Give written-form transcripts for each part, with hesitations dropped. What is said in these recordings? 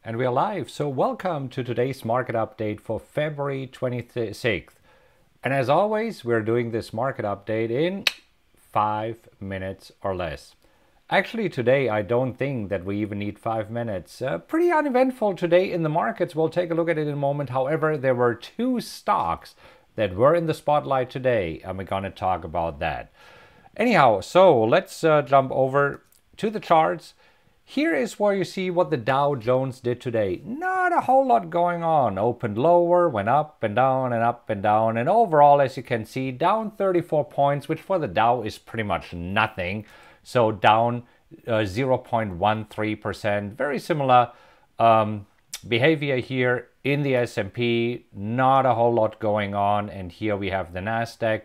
And we are live, so welcome to today's market update for February 26th. And as always, we're doing this market update in 5 minutes or less. Actually, today I don't think that we even need 5 minutes. Pretty uneventful today in the markets. We'll take a look at it in a moment. However, there were two stocks that were in the spotlight today, and we're going to talk about that. Anyhow, so let's jump over to the charts. Here is where you see what the Dow Jones did today. Not a whole lot going on. Opened lower, went up and down and up and down. And overall, as you can see, down 34 points, which for the Dow is pretty much nothing. So down 0.13%. Very similar behavior here in the S&P. Not a whole lot going on. And here we have the Nasdaq.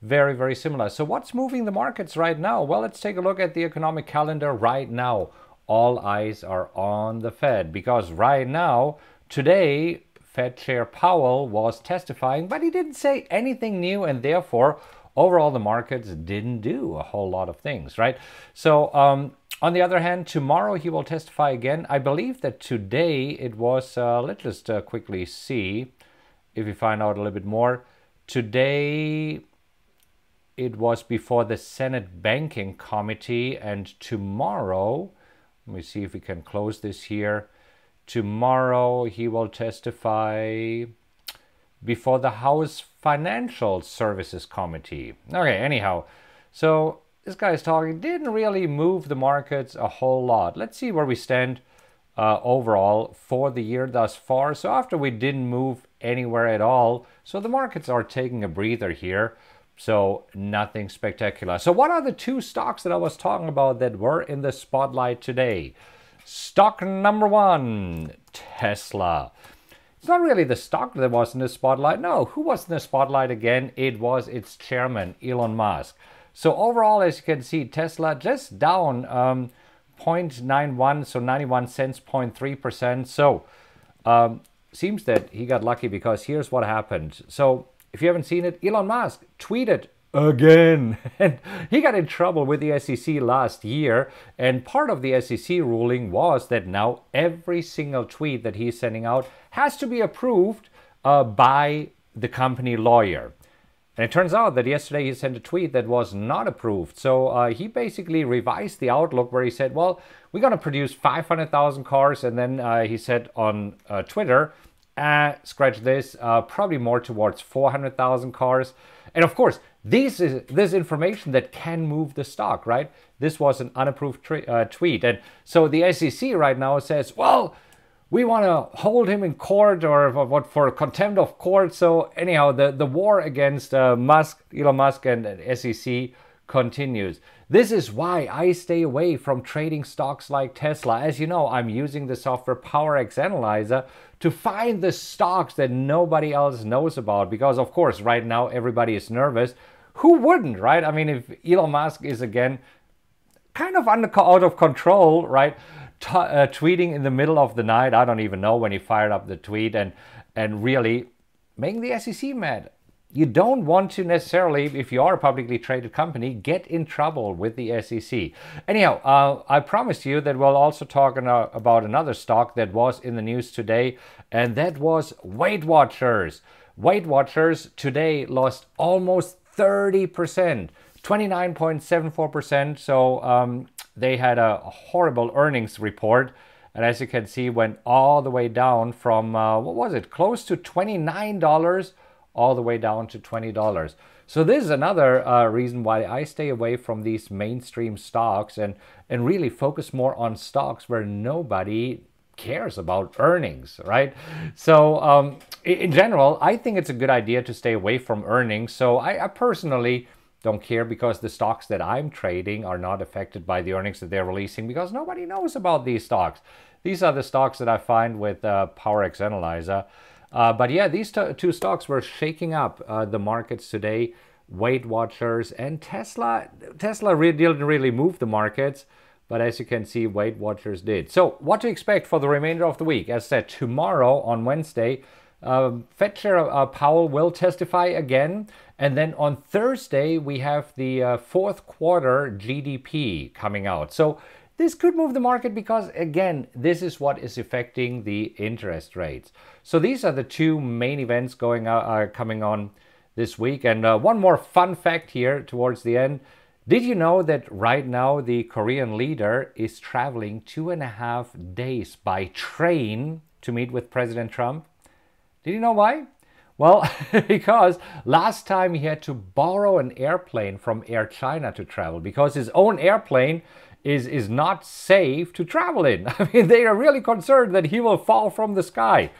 Very, very similar. So what's moving the markets right now? Well, let's take a look at the economic calendar right now. All eyes are on the Fed because right now, today, Fed Chair Powell was testifying, but he didn't say anything new, and therefore, overall, the markets didn't do a whole lot of things, right? So, on the other hand, tomorrow he will testify again. I believe that today it was, let's just quickly see if we find out a little bit more. Today, it was before the Senate Banking Committee, and tomorrow, let me see if we can close this here. Tomorrow he will testify before the House Financial Services Committee. Okay, anyhow, so this guy's talking, didn't really move the markets a whole lot. Let's see where we stand overall for the year thus far. So after we didn't move anywhere at all, so the markets are taking a breather here. So nothing spectacular. So what are the two stocks that I was talking about that were in the spotlight today? Stock number one, Tesla. It's not really the stock that was in the spotlight. No, who was in the spotlight again? It was its chairman, Elon Musk. So overall, as you can see, Tesla just down 0.91, so 91 cents, 0.3%. So seems that he got lucky because here's what happened. So if you haven't seen it, Elon Musk tweeted again. And he got in trouble with the SEC last year. And part of the SEC ruling was that now every single tweet that he's sending out has to be approved by the company lawyer. And it turns out that yesterday he sent a tweet that was not approved. So he basically revised the outlook where he said, well, we're going to produce 500,000 cars. And then he said on Twitter, scratch this, probably more towards 400,000 cars. And of course, this information that can move the stock, right? This was an unapproved tweet. And so the SEC right now says, well, we want to hold him in court or what for contempt of court. So anyhow, the war against Elon Musk and SEC continues. This is why I stay away from trading stocks like Tesla. As you know, I'm using the software PowerX Analyzer to find the stocks that nobody else knows about. Because of course, right now, everybody is nervous. Who wouldn't, right? I mean, if Elon Musk is again kind of out of control, right? Tweeting in the middle of the night. I don't even know when he fired up the tweet and really making the SEC mad. You don't want to necessarily, if you are a publicly traded company, get in trouble with the SEC. Anyhow, I promised you that we'll also talk about another stock that was in the news today, and that was Weight Watchers. Weight Watchers today lost almost 30%, 29.74%. So they had a horrible earnings report. And as you can see, went all the way down from, what was it, close to $29 all the way down to $20. So this is another reason why I stay away from these mainstream stocks and really focus more on stocks where nobody cares about earnings, right? So in general, I think it's a good idea to stay away from earnings. So I personally don't care because the stocks that I'm trading are not affected by the earnings that they're releasing because nobody knows about these stocks. These are the stocks that I find with PowerX Analyzer. But yeah, these two stocks were shaking up the markets today. Weight Watchers and Tesla. Tesla didn't really move the markets, but as you can see, Weight Watchers did. So what to expect for the remainder of the week? As said, tomorrow on Wednesday, Fed Chair Powell will testify again. And then on Thursday, we have the fourth quarter GDP coming out. So this could move the market because, again, this is what is affecting the interest rates. So these are the two main events coming on this week. And one more fun fact here towards the end. Did you know that right now the Korean leader is traveling 2.5 days by train to meet with President Trump? Did you know why? Well, because last time he had to borrow an airplane from Air China to travel because his own airplane is not safe to travel in. I mean, they are really concerned that he will fall from the sky.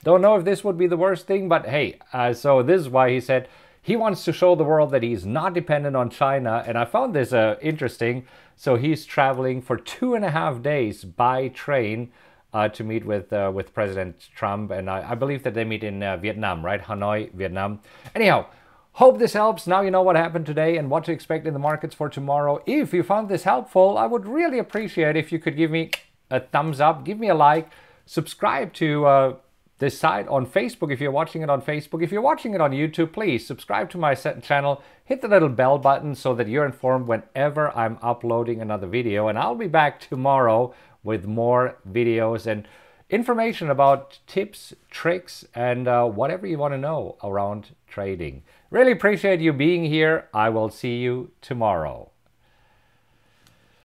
Don't know if this would be the worst thing, but hey, so this is why he said he wants to show the world that he's not dependent on China. And I found this interesting. So he's traveling for 2.5 days by train to meet with President Trump. And I believe that they meet in Vietnam, right? Hanoi, Vietnam. Anyhow, hope this helps. Now you know what happened today and what to expect in the markets for tomorrow. If you found this helpful, I would really appreciate if you could give me a thumbs up, give me a like, subscribe to this site on Facebook if you're watching it on Facebook. If you're watching it on YouTube, please subscribe to my channel, hit the little bell button so that you're informed whenever I'm uploading another video. And I'll be back tomorrow with more videos and information about tips, tricks, and whatever you want to know around trading. Really appreciate you being here. I will see you tomorrow.